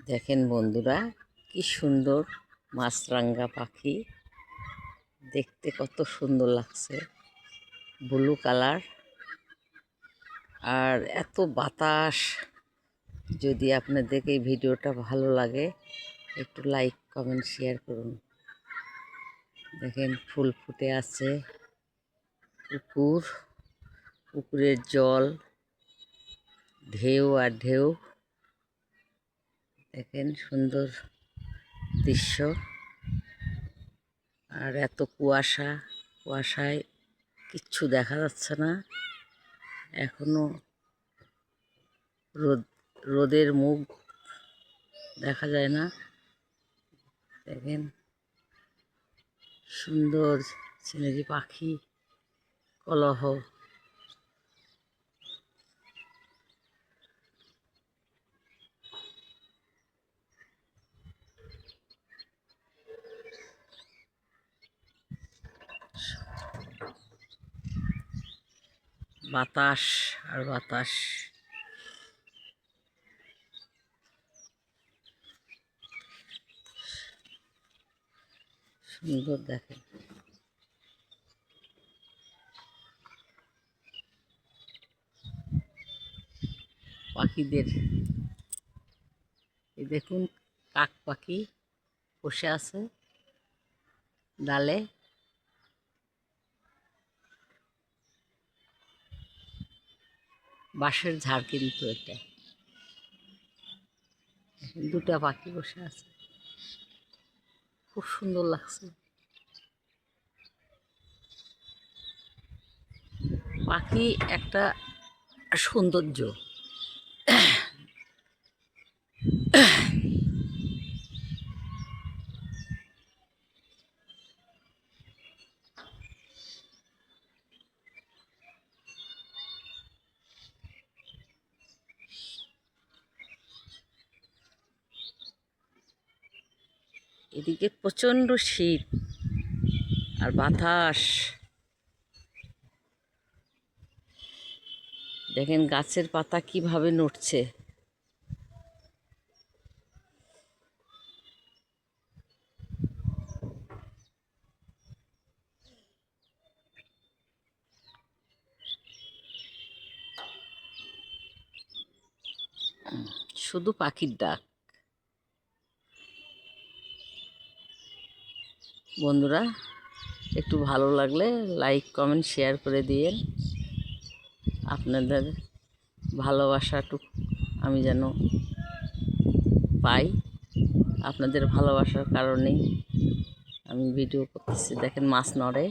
দেখেন বন্ধুরা, কি সুন্দর মাছরাঙা পাখি, দেখতে কত সুন্দর লাগছে, ব্লু কালার। আর এত বাতাস। যদি আপনাদের এই ভিডিওটা ভালো লাগে একটু লাইক কমেন্ট শেয়ার করুন। দেখেন ফুল ফুটে আছে, পুকুরের জল, ঢেউ আর ঢেউ। দেখেন সুন্দর দৃশ্য। আর এত কুয়াশায় কিচ্ছু দেখা যাচ্ছে না। এখনো রোদের মুখ দেখা যায় না। দেখেন সুন্দর সিনারি, পাখি কলহ। বাতাস আর বাতাস। সুন্দর দেখেন। পাখিদের এই দেখুন, কাক পাখি বসে আছে ডালে। বাঁশের ঝাড় কিন্তু এটা। দুটা পাখি বসে আছে, খুব সুন্দর লাগছে। পাখি একটা সৌন্দর্য। এদিকে প্রচণ্ড শীত আর বাতাস। দেখেন গাছের পাতা কিভাবে নড়ছে। শুধু পাখির ডাক। বন্ধুরা, একটু ভালো লাগলে লাইক কমেন্ট শেয়ার করে দিয়েন। আপনাদের ভালোবাসাটুকু আমি যেন পাই। আপনাদের ভালোবাসার কারণেই আমি ভিডিও করতেছি। দেখেন মাছ নড়ে।